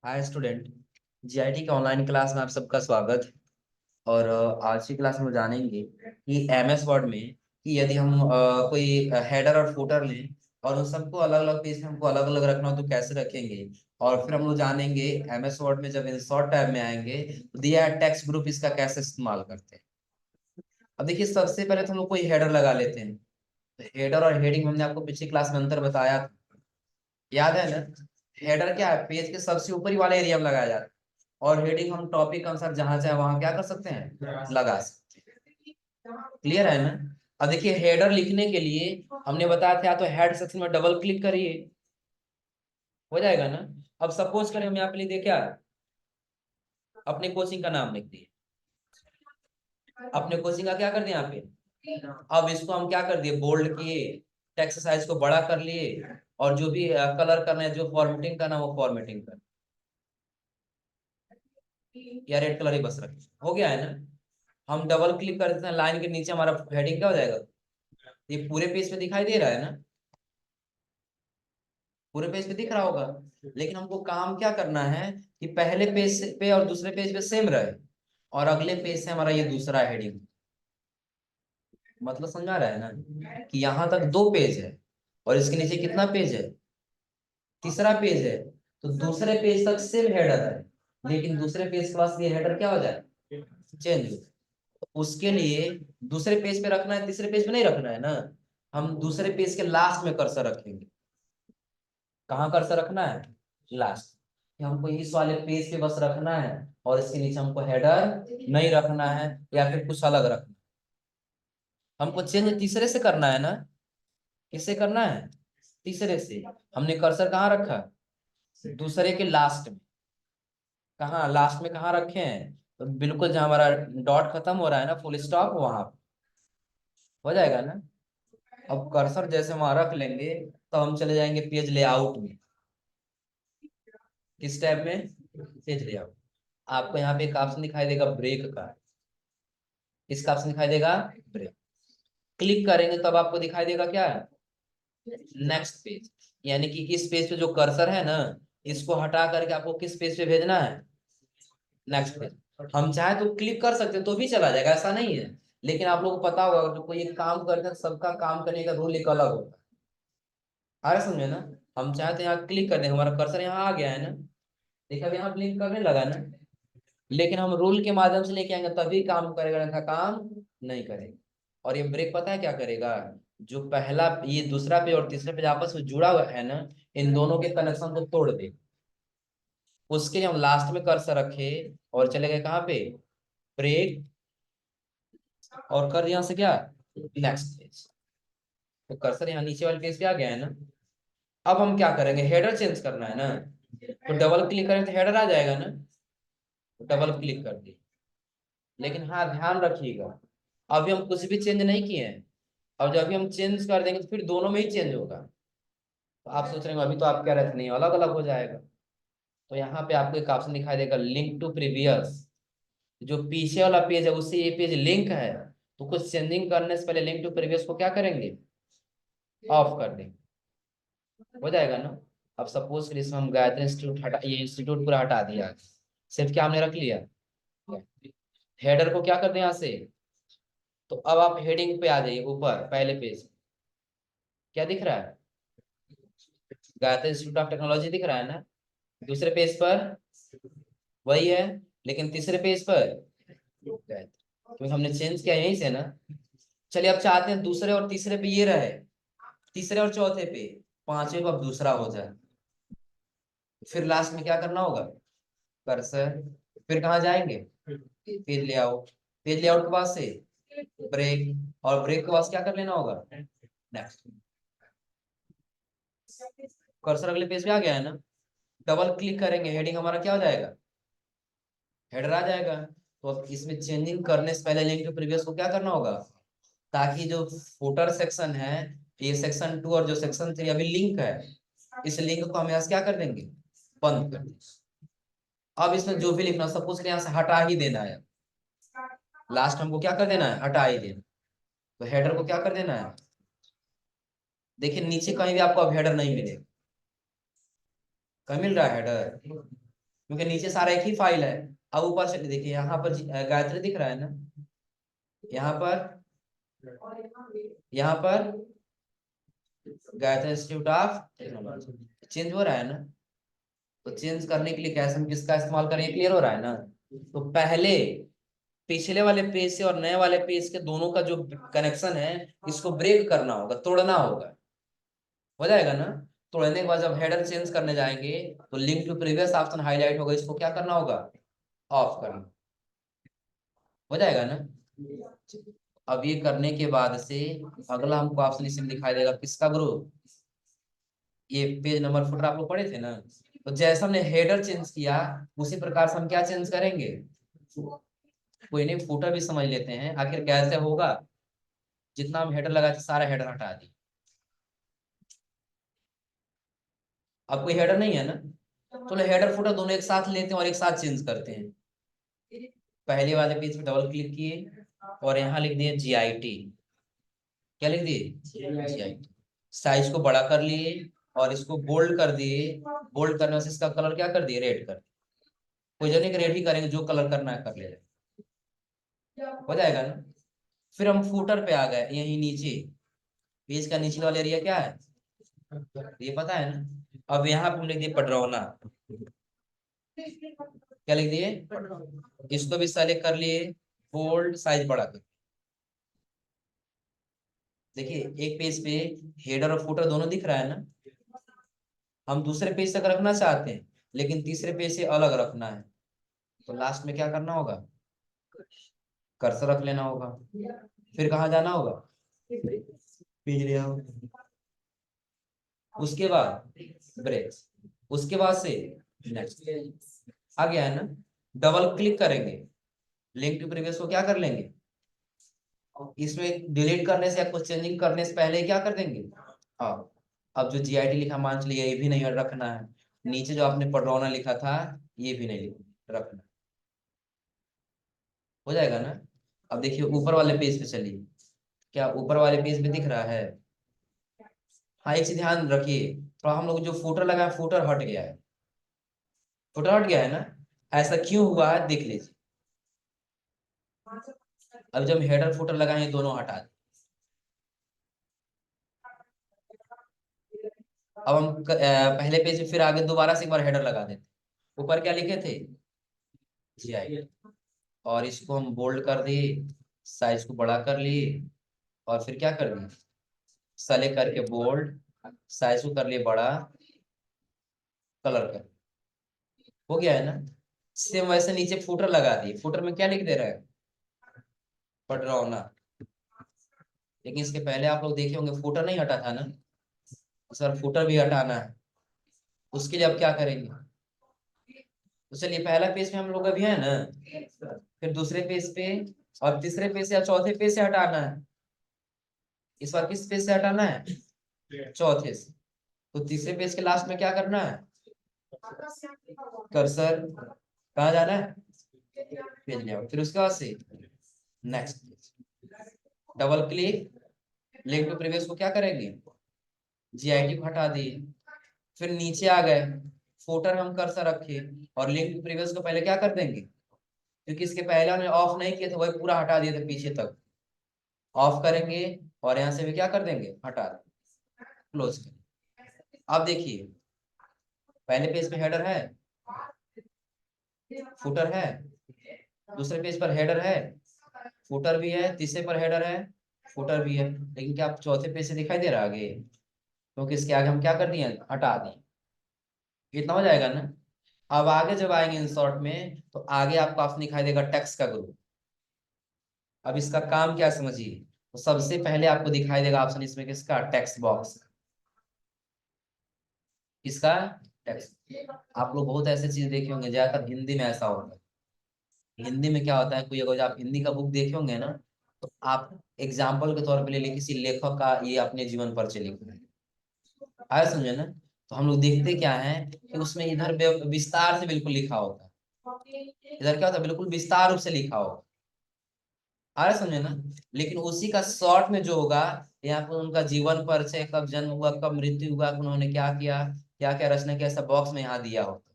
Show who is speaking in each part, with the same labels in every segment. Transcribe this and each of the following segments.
Speaker 1: Hi student. GIT के online class में आप सबका स्वागत। और आज की क्लास में जानेंगे कि एमएस वर्ड में कि यदि हम कोई हेडर और फुटर लें और उन सबको अलग अलग पेज में हमको अलग अलग रखना हो तो कैसे रखेंगे। और फिर हम लोग जानेंगे एमएस वर्ड में जब इंसर्ट टैब में आएंगे तो दिया है टेक्स्ट ग्रुप, इसका कैसे इस्तेमाल करते हैं। अब देखिए, सबसे पहले तो हम लोग कोई हेडर लगा लेते हैं। तो हेडर और हेडिंग हमने आपको पिछली क्लास में अंतर बताया था, याद है ना। हेडर क्या है, पेज के सबसे ऊपरी वाले एरिया में लगाया जाता है। और हेडिंग हम टॉपिक अनुसार जहां चाहे वहां क्या कर सकते हैं, लगा सकते हैं। क्लियर है ना। अब देखिए, हेडर लिखने के लिए हमने बताया था या तो हेड सेक्शन में डबल क्लिक करिए, हो जाएगा ना। अब सपोज करें हम यहाँ पे लिख दिए क्या, अपने कोचिंग का नाम लिख दिए। अपने कोचिंग का क्या कर दिए यहाँ पे। अब इसको हम क्या कर दिए, बोल्ड किए, टेक्स्ट साइज को बड़ा कर लिए, और जो भी कलर करना है, जो फॉर्मेटिंग करना है वो फॉर्मेटिंग कर, या रेड कलर ही बस रखें, हो गया है ना। हम डबल क्लिक कर देते हैं, लाइन के नीचे हमारा हेडिंग क्या हो जाएगा, ये पूरे पेज पे दिखाई दे रहा है ना, पूरे पेज पे दिख रहा होगा। लेकिन हमको काम क्या करना है कि पहले पेज पे और दूसरे पेज पे सेम रहे, और अगले पेज से हमारा ये दूसरा हेडिंग, मतलब समझा रहा है ना, कि यहाँ तक दो पेज है और इसके नीचे कितना पेज है, तीसरा पेज है। तो दूसरे पेज तक सेम हेडर है, लेकिन दूसरे पेज के पास ये हेडर क्या हो जाए, चेंज हो। तो उसके लिए दूसरे पेज पे रखना है, तीसरे पेज पे नहीं रखना है ना। हम दूसरे पेज के लास्ट में कर्सर रखेंगे। कहाँ कर्सर रखना है, लास्ट। हमको इस वाले पेज पे बस रखना है, और इसके नीचे हमको हेडर नहीं रखना है, या फिर कुछ अलग रखना है। हमको चेंज तीसरे से करना है ना। किससे करना है, तीसरे से। हमने कर्सर कहाँ रखा, दूसरे के लास्ट में। कहाँ लास्ट में, कहाँ रखे हैं, तो बिल्कुल जहां हमारा डॉट खत्म हो रहा है ना, फुल स्टॉप, वहां हो जाएगा ना। अब कर्सर जैसे वहां रख लेंगे तो हम चले जाएंगे पेज लेआउट में। किस टैब में, पेज लेआउट। आपको यहाँ पे एक ऑप्शन दिखाई देगा ब्रेक का। किसका ऑप्शन दिखाई देगा, ब्रेक। क्लिक करेंगे तब आपको दिखाई देगा क्या, नेक्स्ट पेज। यानी कि इस पेज पे जो कर्सर है ना, इसको हटा करके आपको किस पेज पे भेजना है, नेक्स्ट पेज। हम चाहे तो क्लिक कर सकते हैं तो भी चला जाएगा, ऐसा नहीं है। लेकिन आप लोगों को पता होगा जो कोई एक काम करते हैं, सबका काम करने का रूल एक अलग होता है। आ रहा समझे ना। हम चाहे तो यहाँ क्लिक कर देंगे, हमारा कर्सर यहाँ आ गया है ना, देखा अब यहाँ ब्लिंक करने लगा ना। लेकिन हम रूल के माध्यम से लेके आएंगे तभी काम करेगा, नहीं काम नहीं करेगा। और ये ब्रेक पता है क्या करेगा, जो पहला ये दूसरा पेज और तीसरा पेज आपस में जुड़ा हुआ है ना, इन दोनों के कनेक्शन को तोड़ दे। उसके लिए हम लास्ट में कर्सर रखे और चले गए कहाँ पे, ब्रेक, और कर यहाँ से क्या, नेक्स्ट पेज। तो कर्सर यहाँ नीचे वाले पेज पे आ गया है ना। अब हम क्या करेंगे, हेडर चेंज करना है ना, तो डबल क्लिक करें तो हेडर आ जाएगा ना। तो डबल क्लिक कर दिए। लेकिन हाँ, ध्यान रखिएगा, अभी हम कुछ भी चेंज नहीं किए हैं। अब जब भी हम चेंज कर देंगे तो फिर दोनों में ही चेंज होगा। तो आप सोच रहे हैं अभी तो आप कह रहे थे नहीं, अलग अलग हो जाएगा। तो यहाँ पे आपको एक ऑप्शन दिखाई देगा, लिंक टू प्रीवियस। जो पीछे वाला पेज है उससे ये पेज लिंक है, तो कुछ चेंजिंग करने से पहले लिंक टू प्रीवियस को क्या करेंगे, ऑफ कर देंगे, हो जाएगा ना। अब सपोज करिए इसमें हम गायत्री इंस्टीट्यूट हटा, ये इंस्टीट्यूट पूरा हटा दिया, सिर्फ क्या हमने रख लिया, हेडर को क्या कर दें यहाँ से। तो अब आप हेडिंग पे आ जाइए, ऊपर पहले पेज क्या दिख रहा है, गायत्री इंस्टीट्यूट ऑफ टेक्नोलॉजी दिख रहा है ना। दूसरे पेज पर वही है, लेकिन तीसरे पेज पर गायत्री, क्योंकि हमने चेंज किया यहीं से ना। चलिए अब चाहते हैं दूसरे और तीसरे पे ये रहे, तीसरे और चौथे पे, पांचवे पे अब दूसरा हो जाए। फिर लास्ट में क्या करना होगा, कर्सर, फिर कहाँ जाएंगे, पेज लेआउट, पेज लेआउट के बाद से ब्रेक, और ब्रेक के बाद क्या कर लेना होगा, नेक्स्ट। कर्सर अगले पेज पे आ गया है ना। डबल क्लिक करेंगे, हेडिंग हमारा क्या हो जाएगा, हेडर आ जाएगा। तो अब इसमें चेंजिंग करने से पहले लिंक टू प्रीवियस को क्या करना होगा, ताकि जो फुटर सेक्शन है, ये सेक्शन 2 और जो सेक्शन 3 अभी लिंक है, इस लिंक को हम यहाँ से क्या कर देंगे, बंद कर देंगे। अब इसमें जो भी लिखना, सपोज के यहाँ से हटा ही देना है, लास्ट हमको क्या कर देना है, हटा ही देना। तो हेडर को क्या कर देना है, देखिए नीचे कहीं भी आपको अब हेडर नहीं मिलेगा। कहाँ मिल रहा है हेडर, क्योंकि नीचे सारा एक ही फाइल है। अब ऊपर से देखिए, यहाँ पर गायत्री दिख रहा है ना, यहाँ पर, यहाँ पर Gayatri institute of technology change हो रहा है ना। तो चेंज करने के लिए कैसे हम किसका इस्तेमाल करें, क्लियर हो रहा है ना। तो पहले पिछले वाले पेज से और नए वाले पेज के दोनों का जो कनेक्शन है, इसको ब्रेक करना होगा, तोड़ना होगा। हो जाएगा ना। तोड़ने के बाद जब हेडर चेंज करने जाएंगे तो link to previous option highlight होगा, इसको क्या करना होगा, ऑफ करना। हो जाएगा ना। अब ये करने के बाद से अगला हमको ऑप्शन इसमें दिखाई देगा, किसका ग्रुप, ये पेज नंबर फुटर आप लोग पढ़े थे ना। तो जैसा हमने हेडर चेंज किया, उसी प्रकार से हम क्या चेंज करेंगे, कोई नहीं, फुटर भी समझ लेते हैं आखिर कैसे होगा। जितना हम हेडर लगाए थे सारा हेडर हटा दिए। अब कोई हेडर नहीं है ना, तो हेडर फुटर दोनों एक साथ लेते हैं और एक साथ चेंज करते हैं। पहले वाले पेज पे डबल क्लिक किए और यहाँ लिख दिए GIT। क्या लिख दिए, GIT। साइज को बड़ा कर लिए और इसको बोल्ड कर दिए। बोल्ड करने से इसका कलर क्या कर दिए, रेड कर दिए। कोई जरूरी नहीं कि रेड ही करेंगे, जो कलर करना है कर ले, हो जाएगा ना। फिर हम फूटर पे आ गए, यही नीचे पेज का नीचे वाला एरिया क्या है, ये पता है ना। अब यहाँ पे हम लिख दिए पडरौना। क्या लिख दिए, इसको भी सेलेक्ट कर लिए, बोल्ड साइज बड़ा कर। देखिए एक पेज पे हेडर और फुटर दोनों दिख रहा है ना। हम दूसरे पेज तक रखना चाहते हैं, लेकिन तीसरे पेज से अलग रखना है। तो लास्ट में क्या करना होगा, कर्सर रख लेना होगा। फिर कहाँ जाना होगा, पेज ले आओ। उसके बाद ब्रेक, उसके बाद से नेक्स्ट, आ गया है ना। डबल क्लिक करेंगे, लिंक टू प्रीवियस को क्या कर लेंगे, इसमें डिलीट करने से या कुछ चेंजिंग करने से पहले क्या कर देंगे। हाँ, अब जो GIT लिखा मान चलिए ये भी नहीं रखना है। नीचे जो आपने पडरौना लिखा था ये भी नहीं रखना। हो जाएगा ना। अब देखिए ऊपर वाले पेज पे चलिए, क्या ऊपर वाले पेज पे दिख रहा है। हाँ एक चीज ध्यान रखिए, थोड़ा हम लोग जो फुटर लगा है फुटर हट गया है, फुटर हट गया है ना। ऐसा क्यों हुआ है देख लीजिए। अब जब हेडर फुटर लगाए दोनों हटा दें। अब हम पहले पेज पे फिर आगे दोबारा से एक बार हेडर लगा देते। ऊपर क्या लिखे थे, GIT, और इसको हम बोल्ड कर दिए, साइज को बड़ा कर लिए और फिर क्या कर दिए, सेलेक्ट करके बोल्ड, साइज को कर लिए बड़ा, कलर कर, हो गया है ना। सेम वैसे नीचे फुटर लगा दिए, फुटर में क्या लिख दे रहा है, पडरौना। लेकिन इसके पहले आप लोग देखे होंगे फुटर नहीं हटा था ना, सर फुटर भी हटाना है। उसके लिए अब क्या करेंगे, तो चलिए पहला पेज पे हम लोग अभी है ना, फिर दूसरे पेज पे और तीसरे पेज से या चौथे पेज से हटाना है। इस बार किस पेज से हटाना है, चौथे से। तो तीसरे पेज के लास्ट में क्या करना है, कर्सर कहाँ जाना है, पेज लेआउट। फिर उसके बाद से next page, double click, link to previous को क्या करेंगे, GIT को हटा दिए। फिर नीचे आ गए, फुटर हम कर्सर रखे और लिंक टू प्रीवियस को पहले क्या कर देंगे, क्योंकि इसके पहले हमने ऑफ नहीं किए थे, वही पूरा हटा दिए थे पीछे तक। ऑफ करेंगे और यहाँ से भी क्या कर देंगे, हटा देंगे, क्लोज करेंगे। अब देखिए पहले पेज पे हेडर है, फुटर है, दूसरे पेज पर हेडर है, फुटर भी है, तीसरे पर हेडर है, फुटर भी है, लेकिन क्या आप चौथे पेज से दिखाई दे रहा है आगे, क्योंकि इसके आगे हम क्या कर दिए, हटा दिए। इतना हो जाएगा ना। अब आगे जब आएंगे इंसर्ट में तो आगे आपको ऑप्शन दिखाई देगा टेक्स्ट का ग्रुप। अब इसका काम क्या समझिए, तो सबसे पहले आपको दिखाई देगा ऑप्शन इसमें किसका, टेक्स्ट बॉक्स, किसका, टेक्स्ट। आप लोग बहुत ऐसे चीज देखे होंगे, ज्यादातर हिंदी में ऐसा होता है। हिंदी में क्या होता है, कोई अगर आप हिंदी का बुक देखे होंगे ना, तो आप एग्जाम्पल के तौर पे ले ली किसी लेखक का ये अपने जीवन पर लिखा है, आया समझे ना। तो हम लोग देखते क्या है कि उसमें इधर विस्तार से बिल्कुल लिखा होता है, इधर क्या होता है, बिल्कुल विस्तार रूप से लिखा होगा, आया समझे ना। लेकिन उसी का शॉर्ट में जो होगा, यहाँ पर उनका जीवन परिचय, कब जन्म हुआ, कब मृत्यु हुआ, उन्होंने क्या किया, क्या क्या रचना किया, सब बॉक्स में यहाँ दिया होता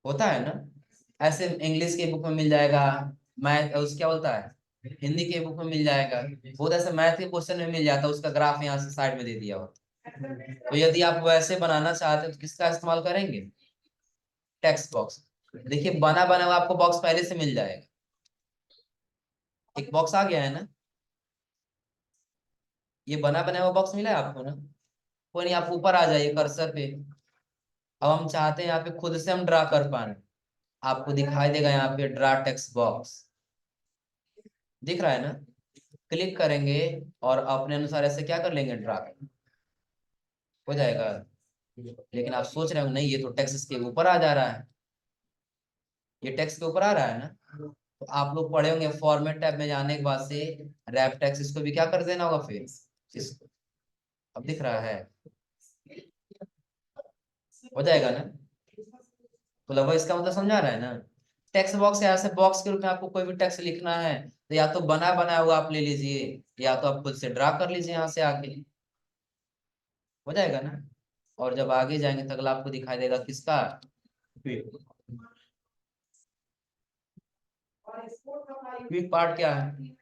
Speaker 1: होता है ना, ऐसे इंग्लिश के बुक में मिल जाएगा, मैथ उस क्या बोलता है, हिंदी के बुक में मिल जाएगा, बहुत ऐसे मैथ के क्वेश्चन में मिल जाता है, उसका ग्राफ यहाँ से साइड में दे दिया हो। तो यदि आप वैसे बनाना चाहते हैं तो किसका इस्तेमाल करेंगे, टेक्स्ट बॉक्स। देखिए बना बना हुआ आपको बॉक्स पहले से मिल जाएगा, एक बॉक्स आ गया है ना, ये बना बना हुआ बॉक्स मिला है आपको ना। कोई नहीं, आप ऊपर आ जाइए कर्सर पे। अब हम चाहते हैं यहाँ पे खुद से हम ड्रा कर पाए, आपको दिखाई देगा यहाँ पे ड्रा टेक्स्ट बॉक्स, दिख रहा है ना। क्लिक करेंगे और अपने अनुसार ऐसे क्या कर लेंगे, ड्रा हो जाएगा। लेकिन आप सोच रहे हो नहीं, ये तो टेक्स्ट के ऊपर आ जा रहा है, ये टेक्स्ट के ऊपर आ रहा है ना। तो आप लोग पढ़े होंगे फॉर्मेट टैब में जाने के बाद से रैप टेक्स्ट, इसको भी क्या कर देना होगा फिर इसको। अब दिख रहा है, हो जाएगा ना। तो लगभग इसका मतलब समझा रहा है ना। टेक्स्ट बॉक्स है, ऐसे बॉक्स के रूप में आपको कोई भी टेक्स्ट लिखना है तो या तो बना बनाया हुआ आप ले लीजिए, या तो आप खुद से ड्रा कर लीजिए यहाँ से आके, हो जाएगा ना। और जब आगे जाएंगे तो अगला आपको दिखाई देगा किसका, क्विक पार्ट क्या है।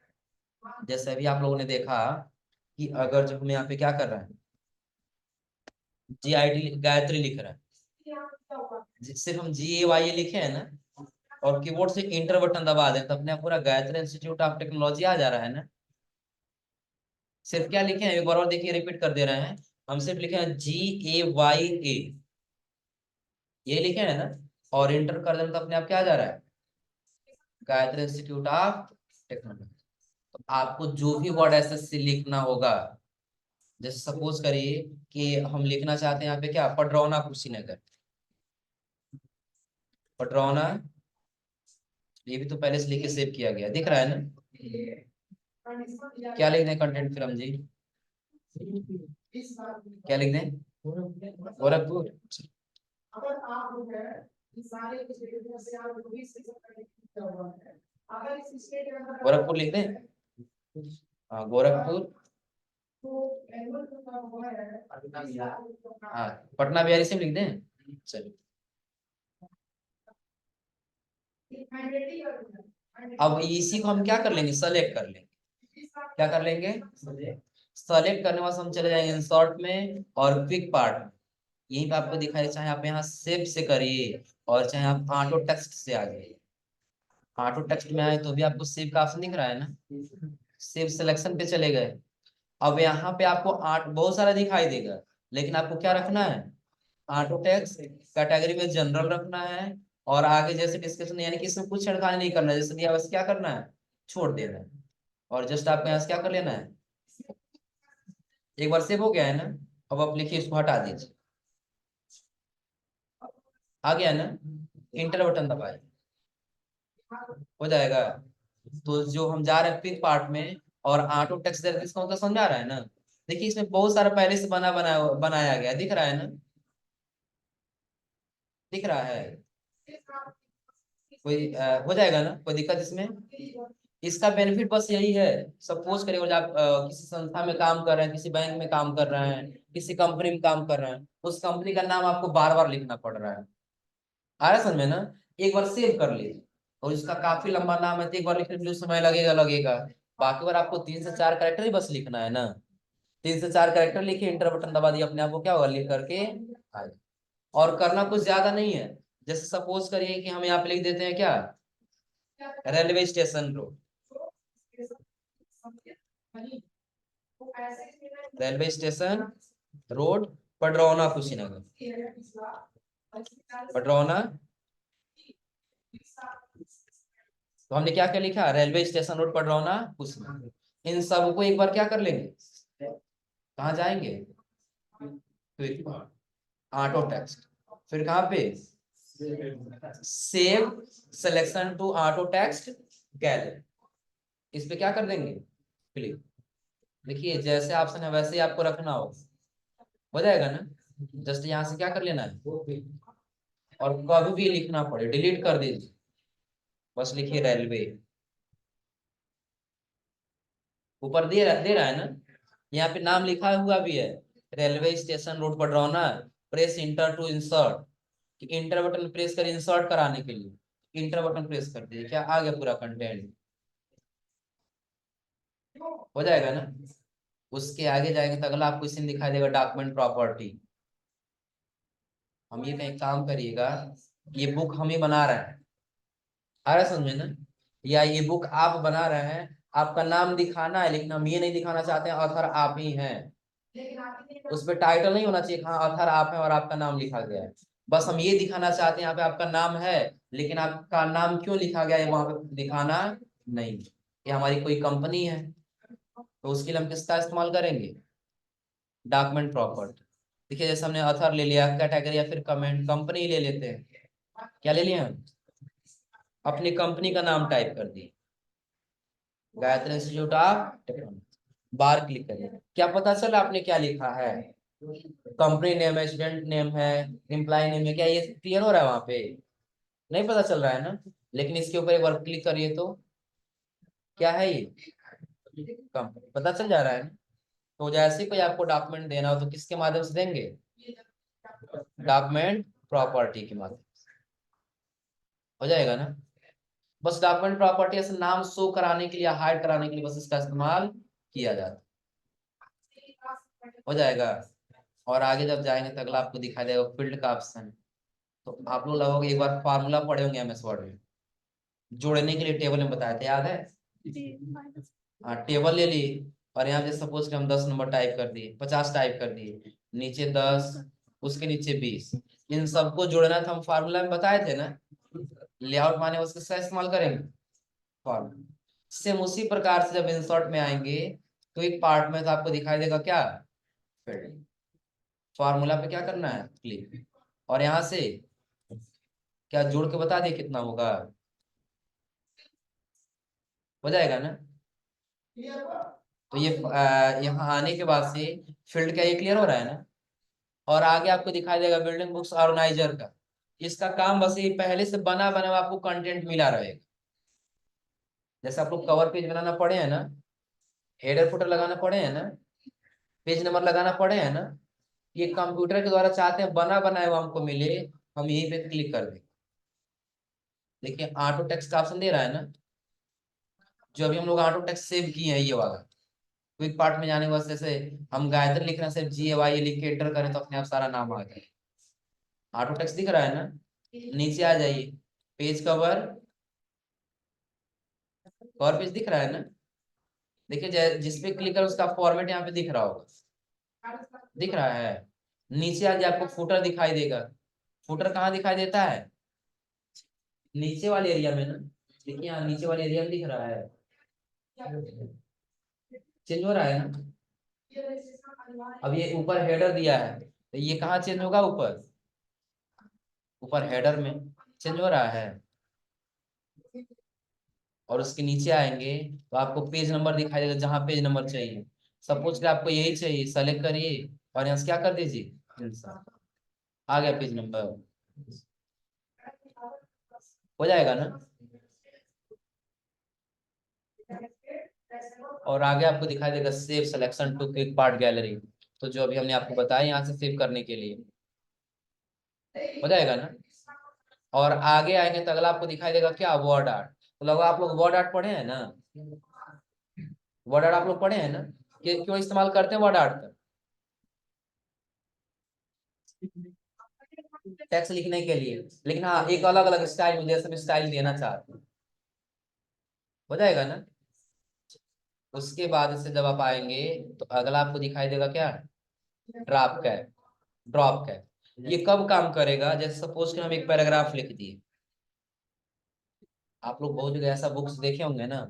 Speaker 1: जैसे अभी आप लोगों ने देखा कि अगर जब हम यहाँ पे क्या कर रहे हैं, GIT गायत्री लिख रहे हैं, सिर्फ हम GAY लिखे हैं ना, और कीबोर्ड से इंटर बटन दबा दें तो अपने आप पूरा गायत्री इंस्टीट्यूट ऑफ टेक्नोलॉजी आ जा रहा है ना। सिर्फ क्या लिखे हैं, एक बार और देखिए, रिपीट कर दे रहे हैं। हम सिर्फ लिखे हैं GAYA, ये लिखे हैं ना, और इंटर कर दें तो अपने आप क्या आ जा रहा है, गायत्री इंस्टीट्यूट ऑफ टेक्नोलॉजी। तो आपको जो भी वर्ड एसएससी लिखना होगा, जैसे सपोज करिए कि हम लिखना चाहते हैं यहाँ पे क्या, पडरौना कुशीनगर, पडरौना, ये भी तो पहले से लिख के सेव किया गया, दिख रहा है ना। क्या लिख दें कंटेंट फिर हम जी, क्या लिख दें, गोरखपुर, गोरखपुर लिख दें, हाँ गोरखपुर, हाँ पटना बिहारी से लिख दें, चलिए। अब इसी को हम क्या कर लेंगे, सेलेक्ट कर लेंगे, क्या कर लेंगे, सेलेक्ट करने बाद हम चले जाएंगे इंसर्ट में और क्विक पार्ट में, यहीं पे आपको दिखाई, चाहे आप यहाँ सेव से करिए और चाहे आप ऑटो टेक्स्ट से आ जाइए। ऑटो टेक्स्ट में आए तो भी आपको सेव का ऑप्शन दिख रहा है ना, सेव सिलेक्शन पे चले गए। अब यहाँ पे आपको आठ बहुत सारा दिखाई देगा, लेकिन आपको क्या रखना है, ऑटो टेक्स्ट कैटेगरी में जनरल रखना है, और आगे जैसे डिस्कशन, यानी कि इसमें कुछ छेड़खानी नहीं करना है, जैसे दिया बस क्या करना है, छोड़ देना है। और जस्ट आपको यहाँ से क्या कर लेना है, एक बार सेव हो गया है ना, अब आप लिखिए इसको हटा दीजिए, आ गया ना, इंटर बटन दबाए, हो जाएगा। तो जो हम जा रहे हैं पिक पार्ट में और ऑटो टेक्स्ट दे इसका मतलब समझ आ रहा है ना। देखिए इसमें बहुत सारा पहले से बनाया गया, दिख रहा है ना, दिख रहा है। कोई हो जाएगा ना, कोई दिक्कत इसमें। इसका बेनिफिट बस यही है, सपोज करिए जब आप किसी संस्था में काम कर रहे हैं, किसी बैंक में काम कर रहे हैं, किसी कंपनी में काम कर रहे हैं, उस कंपनी का नाम आपको बार बार लिखना पड़ रहा है, आ रहा है समझ में ना। एक बार सेव कर लीजिए, और इसका काफी लंबा नाम है तो एक बार लिखने में जो समय लगेगा लगेगा, बाकी बार आपको 3 से 4 कैरेक्टर ही बस लिखना है ना। 3 से 4 कैरेक्टर लिखिए, इंटर बटन दबा दिए, अपने आप को क्या होगा, लिख करके आ जाए। और करना कुछ ज्यादा नहीं है, जैसे सपोज करिए कि हम यहाँ पे लिख देते हैं क्या, railway station road, railway station road, Padrauna Kushinagar, Padrauna. तो हमने क्या क्या लिखा, railway station road Padrauna Kushinagar, इन सबको एक बार क्या कर लेंगे, कहाँ जाएंगे, क्विक ऑटो टेक्स्ट, फिर कहाँ पे, save selection to auto text gallery, इस पे क्या कर देंगे, क्लिक। देखिए जैसे ऑप्शन है वैसे ही आपको रखना हो जाएगा ना। जस्ट यहाँ से क्या कर लेना है, और कभी भी लिखना पड़े डिलीट कर दीजिए, बस लिखिए रेलवे, ऊपर दे रहा है ना, यहाँ पे नाम लिखा हुआ भी है, railway station road Padrauna, press enter to insert, कि इंटर बटन प्रेस कर इंसर्ट कराने के लिए इंटर बटन प्रेस कर दीजिए, क्या आ गया पूरा कंटेंट, हो जाएगा ना। उसके आगे जाएंगे तो अगला आपको इसमें दिखाई देगा डॉक्यूमेंट प्रॉपर्टी। हम ये कहीं काम करिएगा, ये बुक हम ही बना रहे हैं, आ रहा है समझे ना, या ये बुक आप बना रहे हैं, आपका नाम दिखाना है, लेकिन हम ये नहीं दिखाना चाहते हैं ऑथर आप ही हैं। उस पर टाइटल नहीं होना चाहिए, हाँ ऑथर आप हैं और आपका नाम लिखा गया है, बस हम ये दिखाना चाहते हैं यहाँ पे आपका नाम है, लेकिन आपका नाम क्यों लिखा गया है वहां पे दिखाना नहीं। ये हमारी कोई कंपनी है, तो उसके लिए हम किसका इस्तेमाल करेंगे, डॉक्यूमेंट प्रॉपर्टी। देखिए जैसे हमने ऑथर ले लिया, कैटेगरी या फिर कमेंट, कंपनी ले लेते हैं, क्या ले लिया हम, अपनी कंपनी का नाम टाइप कर दिए, Gayatri institute of technology, bar click करिए, क्या पता चला आपने क्या लिखा है, कंपनी नेम है, स्टूडेंट नेम है, एम्प्लॉय नेम है, क्या ये क्लियर हो रहा है वहां पे, नहीं पता चल रहा है ना। लेकिन इसके ऊपर एक बार क्लिक करिए तो क्या है ये, कंपनी पता चल जा रहा है ना। तो जैसे कोई आपको डॉक्यूमेंट देना हो तो किसके माध्यम से देंगे, डॉक्यूमेंट प्रॉपर्टी के माध्यम से, हो जाएगा ना। बस डॉक्यूमेंट प्रॉपर्टी ऐसे नाम शो कराने के लिए, हाइड कराने के लिए बस इसका इस्तेमाल किया जाता है, हो जाएगा। और आगे जब जाएंगे तो अगला आपको दिखाई देगा फील्ड का ऑप्शन। तो आप लोग लगभग एक बार फार्मूला पढ़े होंगे एमएस वर्ड में, जोड़ने के लिए टेबल में बताया था, याद है। हाँ टेबल ले ली, और यहाँ पे सपोज कि हम 10 नंबर टाइप कर दिए, 50 टाइप कर दिए, नीचे 10, उसके नीचे 20, इन सबको जोड़ना था, हम फार्मूला में बताए थे ना, लेआउट माने उसका इस्तेमाल करेंगे फॉर्मूला। सेम उसी प्रकार से जब इंसर्ट में आएंगे तो एक पार्ट में तो आपको दिखाई देगा क्या, फील्ड, फॉर्मूला पे क्या करना है क्लिक, और यहाँ से क्या जोड़ के बता दिए कितना होगा, हो जाएगा ना। तो ये यहाँ आने के बाद से फील्ड क्या ये क्लियर हो रहा है ना। और आगे आपको दिखाई देगा बिल्डिंग बुक्स ऑर्गेनाइजर का, इसका काम बस ये पहले से बना बना हुआ आपको कंटेंट मिला रहेगा। जैसे आप लोग कवर पेज बनाना पड़े हैं ना, हेडर फुटर लगाना पड़े हैं ना, पेज नंबर लगाना पड़े हैं ना, ये कंप्यूटर के द्वारा चाहते हैं बना बनाया हुआ हमको मिले, हम यहीं पे क्लिक कर दें। देखिए ऑटो टेक्स्ट का ऑप्शन दे रहा है ना, जो अभी हम लोग ऑटो टेक्स्ट सेव किए हैं ये वाला, क्विक पार्ट में जाने के बाद जैसे हम गायत्री लिख रहे हैं, सिर्फ GAY लिख के एंटर करें तो अपने आप सारा नाम आ गया। ऑटो टेक्स्ट दिख रहा है ना, नीचे आ जाइए, पेज कवर, कवर पेज दिख रहा है ना। देखिए जिसपे क्लिक करें उसका फॉर्मेट यहाँ पे दिख रहा होगा, दिख रहा है। नीचे आगे आपको फुटर दिखाई देगा, फुटर कहाँ दिखाई देता है, नीचे वाले एरिया में ना, देखिए यहाँ नीचे वाले एरिया में दिख रहा है, चेंज हो रहा है ना। अब ये ऊपर हेडर दिया है तो ये कहाँ चेंज होगा, ऊपर, ऊपर हेडर में चेंज हो रहा है। और उसके नीचे आएंगे तो आपको पेज नंबर दिखाई देगा, जहां पेज नंबर चाहिए, सपोज कि आपको यही चाहिए, सेलेक्ट करिए और यहाँ से क्या कर दीजिए इंसर्ट, आ गया पेज नंबर, हो जाएगा ना। और आगे आपको दिखाई देगा save selection to quick part gallery, तो जो अभी हमने आपको बताया यहाँ से सेव करने के लिए, हो जाएगा ना। और आगे आएंगे तो अगला आपको दिखाई देगा क्या, वर्ड आर्ट। तो लगभग आप लोग वर्ड आर्ट पढ़े हैं ना, वर्ड आर्ट आप लोग पढ़े हैं ना, कि क्यों इस्तेमाल करते हैं वर्ड आर्ट का, टेक्स्ट लिखने के लिए, लेकिन हाँ एक अलग अलग स्टाइल में, जैसे स्टाइल देना चाहते हैं, हो जाएगा ना। उसके बाद से जब आप आएंगे तो अगला आपको दिखाई देगा क्या, ड्रॉप कैप, ड्रॉप कैप। ये कब काम करेगा, जैसे सपोज कि हम एक पैराग्राफ लिख दिए, आप लोग बहुत जगह ऐसा बुक्स देखे होंगे ना,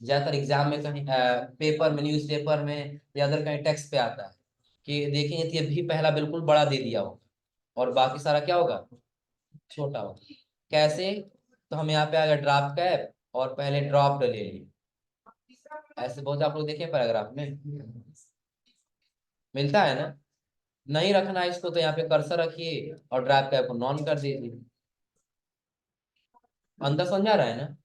Speaker 1: ज्यादातर एग्जाम में कहीं पेपर में, न्यूज पेपर में या अदर कहीं टेक्स्ट पे आता है कि देखेंगे तो ये भी पहला बिल्कुल बड़ा दे दिया होगा और बाकी सारा क्या होगा, छोटा होगा। कैसे, तो हम यहाँ पे आ गए ड्रॉप कैप और पहले ड्रॉप ले लिए, ऐसे बहुत आप लोग देखे पैराग्राफ में मिलता है ना। नहीं रखना है इसको तो यहाँ पे कर्सर रखिए और ड्रॉप कैप को नॉन कर दीजिए, अंदर समझा रहा है ना।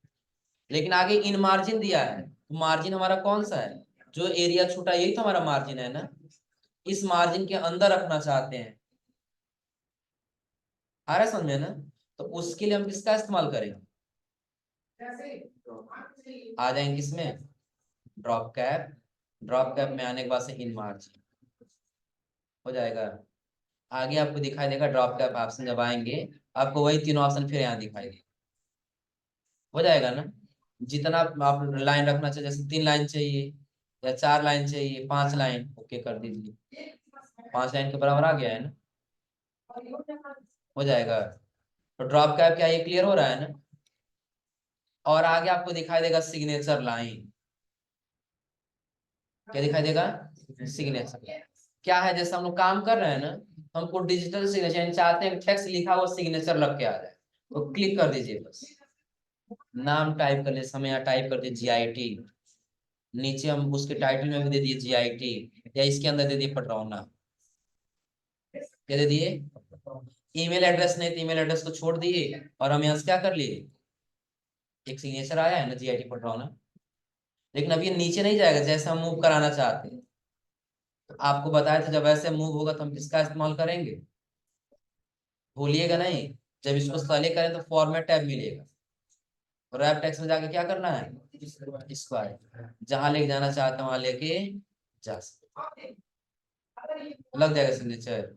Speaker 1: लेकिन आगे इन मार्जिन दिया है, तो मार्जिन हमारा कौन सा है, जो एरिया छूटा यही तो हमारा मार्जिन है ना, इस मार्जिन के अंदर रखना चाहते हैं, आ रहा है समझ में ना। तो उसके लिए हम किसका इस्तेमाल करेंगे, आ जाएंगे किसमें, ड्रॉप कैप। ड्रॉप कैप में आने के बाद से इन मार्जिन हो जाएगा। आगे आपको दिखाई देगा ड्रॉप कैप ऑप्शन, जब आएंगे आपको वही तीनों ऑप्शन फिर यहाँ दिखाई देगा। हो जाएगा ना। जितना आप लाइन रखना चाहिए, जैसे 3 लाइन चाहिए या 4 लाइन चाहिए, 5 लाइन, ओके कर दीजिए। 5 लाइन के बराबर आ गया है ना, हो जाएगा। तो ड्रॉप कैप क्या ये क्लियर हो रहा है ना। और आगे आपको दिखाई देगा सिग्नेचर लाइन, क्या दिखाई देगा, सिग्नेचर। क्या है, जैसे हम लोग काम कर रहे हैं ना, हमको डिजिटल सिग्नेचर चाहते हैं, टेक्स्ट लिखा हुआ सिग्नेचर लग के आ जाए, तो क्लिक कर दीजिए बस। नाम टाइप कर ले समय, यहाँ टाइप कर दीजिए GIT। नीचे हम उसके टाइटल में भी दे दिए GIT, या इसके अंदर दे दिए पटरौना, क्या दे दिए, ईमेल एड्रेस नहीं तो ईमेल एड्रेस को छोड़ दिए, और हम यहाँ से क्या कर लिए, एक सिग्नेचर आया है ना GIT पटरौना। लेकिन अब ये नीचे नहीं जाएगा, जैसे हम मूव कराना चाहते हैं। तो आपको बताया था जब ऐसे मूव होगा तो हम किसका इस्तेमाल करेंगे, भूलिएगा नहीं। जब इसको सेलेक्ट करें तो फॉर्मेट टैब मिलेगा, और रैप टेक्स्ट में जाके क्या करना है, स्क्वायर, जहां लेके जाना चाहते हैं वहां लेके जा सकते, लग जाएगा सिग्नेचर।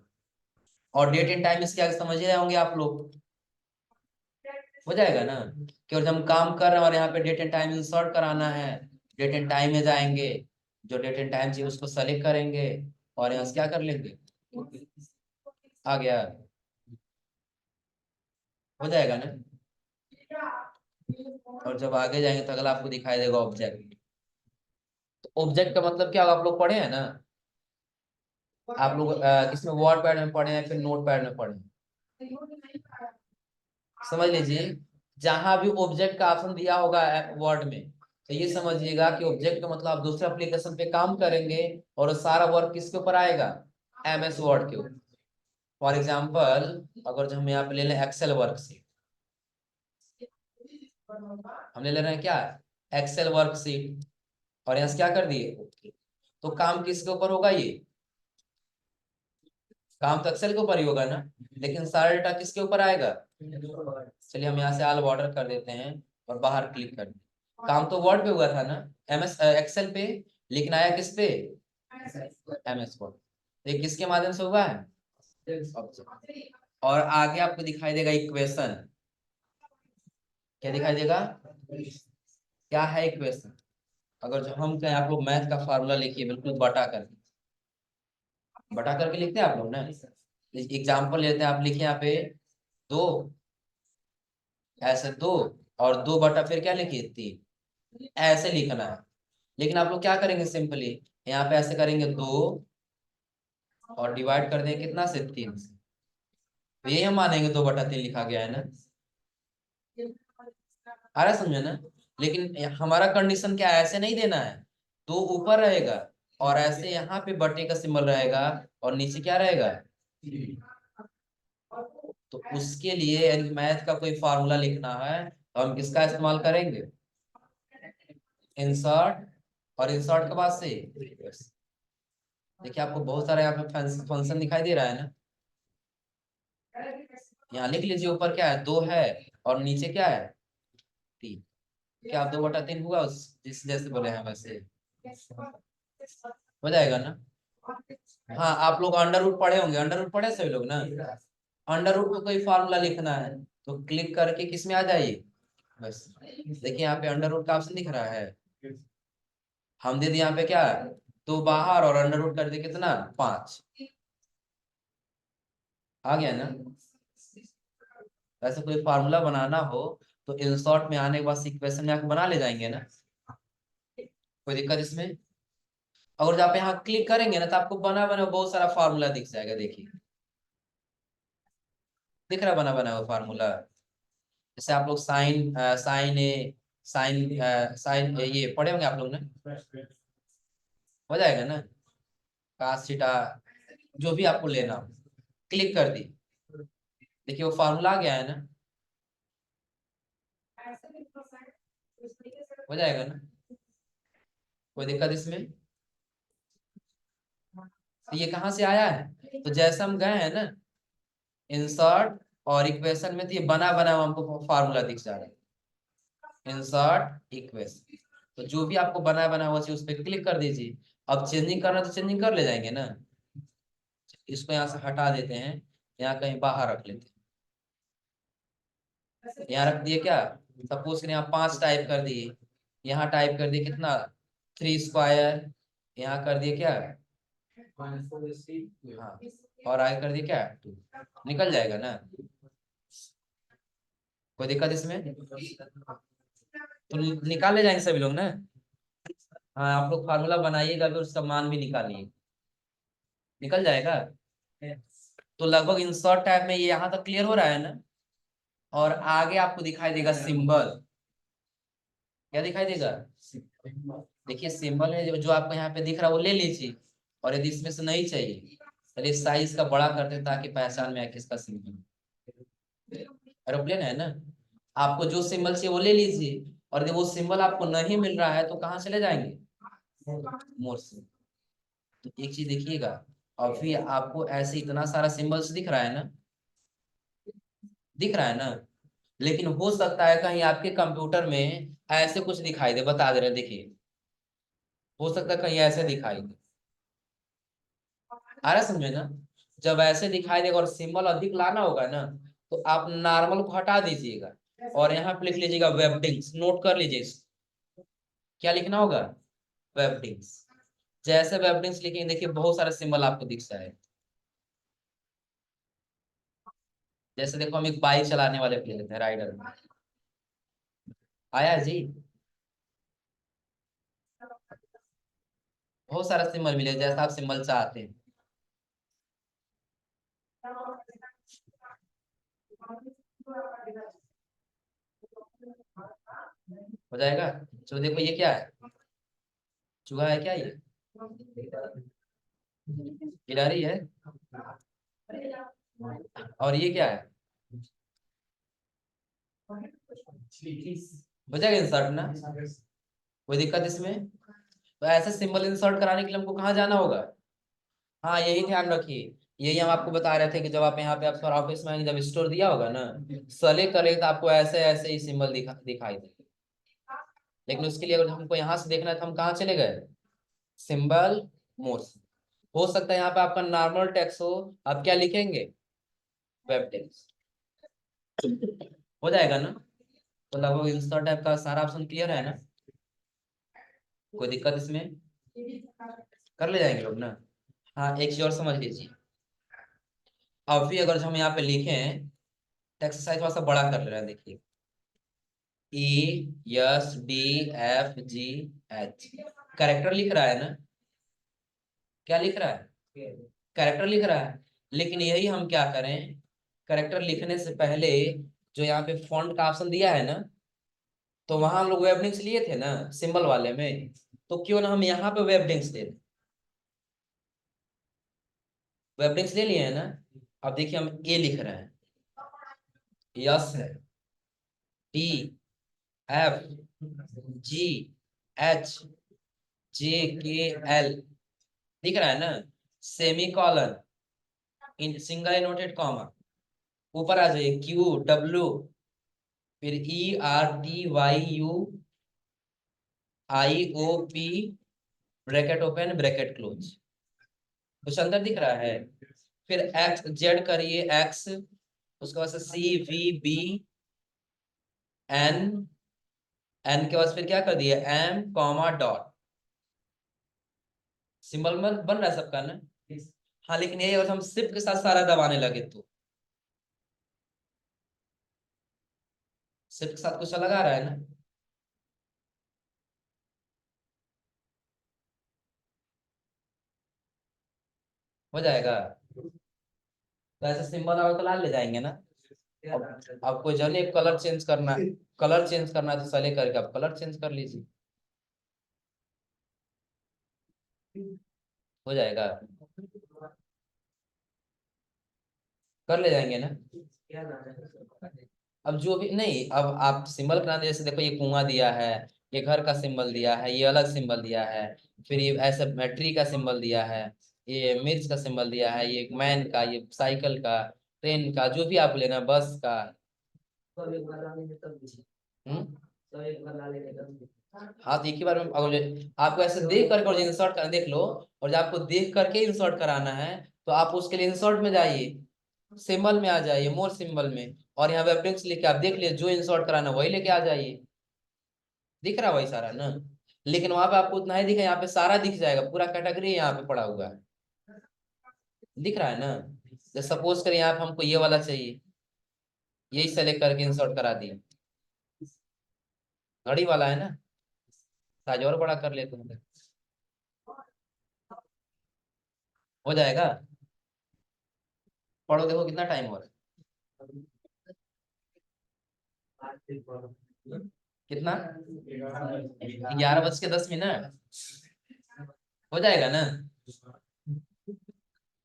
Speaker 1: और डेट एंड टाइम इसके आगे समझ ही रहे होंगे आप लोग, हो जाएगा ना। कि और जब हम काम कर रहे हैं और यहाँ पे डेट एंड टाइम इंसर्ट कराना है, डेट एंड टाइम में जाएंगे, जो डेट एंड टाइम चाहिए उसको सेलेक्ट करेंगे, और यहाँ से क्या कर लेंगे, आ गया, हो जाएगा ना। और जब आगे जाएंगे तो अगला आपको दिखाई देगा ऑब्जेक्ट। तो ऑब्जेक्ट का मतलब क्या होगा, आप लोग पढ़े हैं ना, आप लोग इसमें वर्ड पैड में पढ़े हैं, फिर नोट पैड में पढ़े हैं। समझ लीजिए, जहां भी ऑब्जेक्ट का ऑप्शन दिया होगा वर्ड में, तो ये समझिएगा कि ऑब्जेक्ट का मतलब आप दूसरे एप्लीकेशन पे काम करेंगे और सारा वर्क किसके ऊपर आएगा, MS वर्ड के ऊपर। फॉर एग्जाम्पल, अगर जो हम यहाँ पे ले लें एक्सेल वर्क शीट, हम ले रहे हैं क्या, एक्सेल वर्क शीट, और यहाँ से क्या कर दिए, तो काम किसके ऊपर होगा, ये काम तो एक्सेल के ऊपर ही होगा ना, लेकिन सारा डेटा किसके ऊपर आएगा। चलिए हम यहाँ से ऑल बॉर्डर कर देते हैं और बाहर क्लिक कर दें। काम तो वर्ड पे हुआ था ना, MS एक्सेल पे, लेकिन आया किस पे, MS वर्ड। ये किसके माध्यम से हुआ है, Object। और आगे आपको दिखाई देगा इक्वेशन, क्या दिखाई देगा, क्या है इक्वेशन। अगर जो हम कहें आप लोग मैथ का फार्मूला लिखिए, बिल्कुल बटा करके लिखते हैं आप लोग ना। एग्जाम्पल लेते हैं, आप लिखिए यहाँ पे 2, ऐसे 2, और 2 बटा फिर क्या लिखिए 3, ऐसे लिखना है। लेकिन आप लोग क्या करेंगे, सिंपली यहाँ पे ऐसे करेंगे 2, और डिवाइड कर देंगे कितना से, 3 से। तो यही हम मानेंगे 2/3 लिखा गया है ना, आ रहा है समझे ना। लेकिन हमारा कंडीशन क्या है, ऐसे नहीं देना है, 2 ऊपर रहेगा, और ऐसे यहाँ पे बटे का सिंबल रहेगा, और नीचे क्या रहेगा। तो उसके लिए यदि मैथ का कोई फार्मूला लिखना है तो हम किसका इस्तेमाल करेंगे, इंसर्ट, और इंसर्ट के बाद से देखिए आपको बहुत सारा यहाँ पे फंक्शन दिखाई दे रहा है ना। यहाँ लिख लीजिए, ऊपर क्या है, 2 है, और नीचे क्या है, 3। क्या 2/3 हुआ, उस जिस जैसे बोले हैं वैसे हो जाएगा ना। हाँ, आप लोग अंडर रूट पढ़े होंगे, अंडर रूट पढ़े सभी लोग ना। अंडर रूट में कोई फार्मूला लिखना है तो क्लिक करके किस में आ जाइए, बस देखिए यहाँ पे अंडर रूट का ऑप्शन दिख रहा है। हम दे दिए यहाँ पे क्या, 2 बाहर, और अंडर रूट कर दिए कितना, 5, आ गया ना। वैसे कोई फार्मूला बनाना हो तो इंसर्ट में आने के बाद इक्वेशन में आके बना ले जाएंगे ना, कोई दिक्कत इसमें। अगर जब आप यहाँ क्लिक करेंगे ना तो आपको बना बना बहुत सारा फार्मूला दिख जाएगा, देखिए दिख रहा है बना बना हुआ फार्मूला। जैसे आप लोग साइन ये पढ़े होंगे आप लोग ने, हो जाएगा ना, कास थीटा, जो भी आपको लेना हो, क्लिक कर दी, देखिए वो फार्मूला आ गया है ना, हो जाएगा ना, कोई दिक्कत इसमें। तो ये कहाँ से आया है, तो जैसे हम गए हैं ना, इंसर्ट और इक्वेशन में तो ये बना बना हुआ हमको फार्मूला दिख जा रहा है, इंसर्ट इक्वेशन। तो जो भी आपको बना बना हुआ चाहिए उस पर क्लिक कर दीजिए। अब चेंजिंग करना तो चेंजिंग कर ले जाएंगे ना। इसको यहाँ से हटा देते हैं, यहाँ कहीं बाहर रख लेते हैं। यहाँ रख दिए क्या, सपोज यहाँ 5 टाइप कर दिए, यहाँ टाइप कर दिए कितना 3 स्क्वायर, यहाँ कर दिए क्या हाँ, और आगे कर दिए क्या 2, निकल जाएगा ना, कोई दिक्कत इसमें? तो निकाल ले जाएंगे सभी लोग ना। हाँ आप लोग फार्मूला बनाइएगा फिर उसका मान भी निकालिए, निकल जाएगा। तो लगभग इंसर्ट टाइप में ये यहाँ तक क्लियर हो रहा है ना। और आगे आपको दिखाई देगा सिंबल, क्या दिखाई देगा, देखिए सिंबल है जो आपको यहाँ पे दिख रहा है वो ले लीजिए। और यदि इसमें से नहीं चाहिए चलिए साइज का बड़ा करते हैं ताकि पहचान में आए किसका सिंबल। एरोप्लेन है ना, आपको जो सिंबल चाहिए वो ले लीजिए। और यदि वो सिंबल आपको नहीं मिल रहा है तो कहाँ चले जाएंगे, मोर से। तो एक चीज देखिएगा, अभी आपको ऐसे इतना सारा सिंबल्स दिख रहा है ना, दिख रहा है ना। लेकिन हो सकता है कहीं आपके कंप्यूटर में ऐसे कुछ दिखाई दे, बता दे रहे देखिए, हो सकता है कहीं ऐसे दिखाई दे, आ रहा समझे ना। जब ऐसे दिखाई देगा और सिंबल अधिक लाना होगा ना, तो आप नॉर्मल को हटा दीजिएगा और यहाँ पे लिख लीजिएगा वेबडिंग्स, नोट कर लीजिए क्या लिखना होगा, वेबडिंग्स। जैसे वेबडिंग्स लिखेंगे देखिए बहुत सारे सिंबल आपको दिख जाए। जैसे देखो हम एक बाइक चलाने वाले पे लेते हैं, राइडर में आया जी, बहुत सारा सिंबल मिले जैसा आप सिंबल चाहते हैं। हो जाएगा। चलो देखो ये क्या है, चूहा है क्या ये, गिलहरी है। और ये क्या है, हो जाएगा इंसर्ट ना, कोई दिक्कत इसमें? तो ऐसे सिंबल इंसर्ट कराने के लिए हमको कहाँ जाना होगा, हाँ यही ध्यान रखिए। यही हम आपको बता रहे थे कि जब आप यहाँ पे आप ऑफिस में आएंगे, जब स्टोर दिया होगा ना, सेलेक्ट करेंगे तो आपको ऐसे ऐसे ही सिंबल दिखाई देंगे। लेकिन उसके लिए अगर हमको यहाँ से देखना है तो हम कहाँ चले गए, सिंबल मोड्स। हो सकता है यहाँ पे आपका नॉर्मल टेक्स्ट हो, आप क्या लिखेंगे, वेब टेक्स्ट। हो जाएगा ना। तो लगभग इंस्टा टाइप का सारा ऑप्शन क्लियर है ना, कोई दिक्कत इसमें? कर ले जाएंगे लोग ना। हाँ एक चीज और समझ लीजिए, अभी अगर हम यहाँ पे लिखें, टेक्स्ट साइज थोड़ा सा बड़ा कर ले रहे हैं देखिए, ESDFGH, कैरेक्टर लिख रहा है ना, क्या लिख रहा है, कैरेक्टर लिख रहा है। लेकिन यही हम क्या करें, कैरेक्टर लिखने से पहले जो यहाँ पे फॉन्ट का ऑप्शन दिया है ना, तो वहां हम लोग वेबडिंग्स लिए थे ना सिंबल वाले में, तो क्यों ना हम यहाँ पे वेबडिंग्स दे दें, वेबडिंग्स ले लिए हैं ना। अब देखिए हम ए लिख रहे हैं, यस है, TFGHJKL दिख रहा है ना, semi colon, in single inverted comma, ऊपर आ जाइए QW, फिर ERTYUIOP, bracket open bracket close, कुछ अंदर दिख रहा है। फिर XZ करिए X, उसके बाद से CVBN, एन के बाद फिर क्या कर दिया M, सिंबल में बन रहा है सबका ना। हाँ लेकिन यही अगर हम शिफ्ट के साथ सारा दबाने लगे तो शिफ्ट के साथ कुछ अलग आ रहा है ना, हो जाएगा। तो ऐसे सिंबल और तो ला ले जाएंगे ना। अब कोई जने कलर चेंज करना है, कलर चेंज करना है तो सले करके आप कलर चेंज कर लीजिए, हो जाएगा, कर ले जाएंगे ना। अब जो भी नहीं, अब आप सिंबल बनाने जैसे देखो ये कुआं दिया है, ये घर का सिंबल दिया है, ये अलग सिंबल दिया है, फिर ये ऐसे ट्री का सिंबल दिया है, ये मिर्च का सिंबल दिया है, ये मैन का, ये साइकिल का, ट्रेन का, जो भी आप लेना, बस का। हम्म। हाँ तो एक ही बार में अगर आपको ऐसे देख करके और इंसर्ट कर देख लो, और जब आपको देख करके इंसर्ट कराना है तो आप उसके लिए इंसर्ट में जाइए, सिंबल में आ जाइए, मोर सिंबल में, और यहाँ पे अपेंडिक्स लिख के आप देख लिए, जो इंसर्ट कराना वही लेके आ जाइए। दिख रहा है वही सारा ना। लेकिन वहां पे आपको उतना ही दिखा, यहाँ पे सारा दिख जाएगा, पूरा कैटेगरी यहाँ पे पड़ा हुआ है, दिख रहा है ना। जैसे सपोज करें यहाँ पे हमको ये वाला चाहिए, यही सेलेक्ट करके इंसर्ट करा दिए, घड़ी वाला है ना, साइज और बड़ा कर लेते हैं, हो जाएगा। पढ़ो, देखो कितना टाइम हो रहा है, कितना, 11:10। हो जाएगा ना।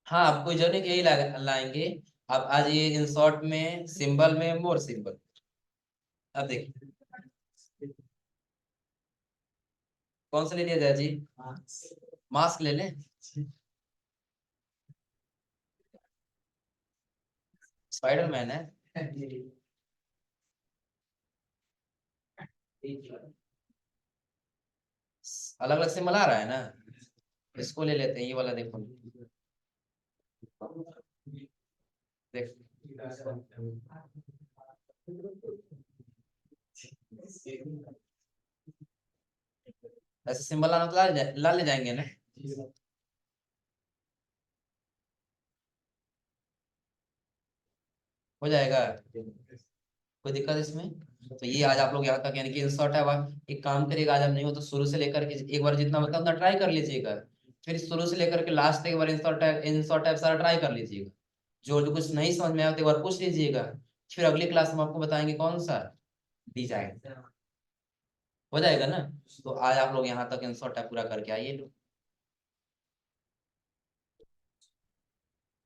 Speaker 1: हाँ, आप कोई जरूरी यही लाएंगे। आप आज ये इंसर्ट में, सिंबल में, मोर सिंबल। अब देखिए कौन सा ले लिया जाए जी, मास्क ले लें, स्पाइडरमैन है। अलग अलग सिंबल आ रहा है ना, इसको ले लेते हैं, ये वाला देखो, देख, ऐसे सिंबल आना तो ला ले जाएंगे ना। हो जाएगा, कोई दिक्कत इसमें। तो ये आज आप लोग यहाँ तक यानी कि इंसर्ट है। एक काम करिएगा, आज आप नहीं हो तो शुरू से लेकर के एक बार जितना मतलब उतना ट्राई कर लीजिएगा, फिर शुरू से लेकर के लास्ट तक एक बार इंसर्ट टाइप सारा ट्राई कर लीजिएगा। जो जो कुछ नहीं समझ में आया तो एक बार पूछ लीजिएगा, फिर अगली क्लास में आपको बताएंगे कौन सा डिजाइन। हो जाएगा ना। तो आज आप लोग यहाँ तक इंसर्ट टाइप पूरा करके आइए।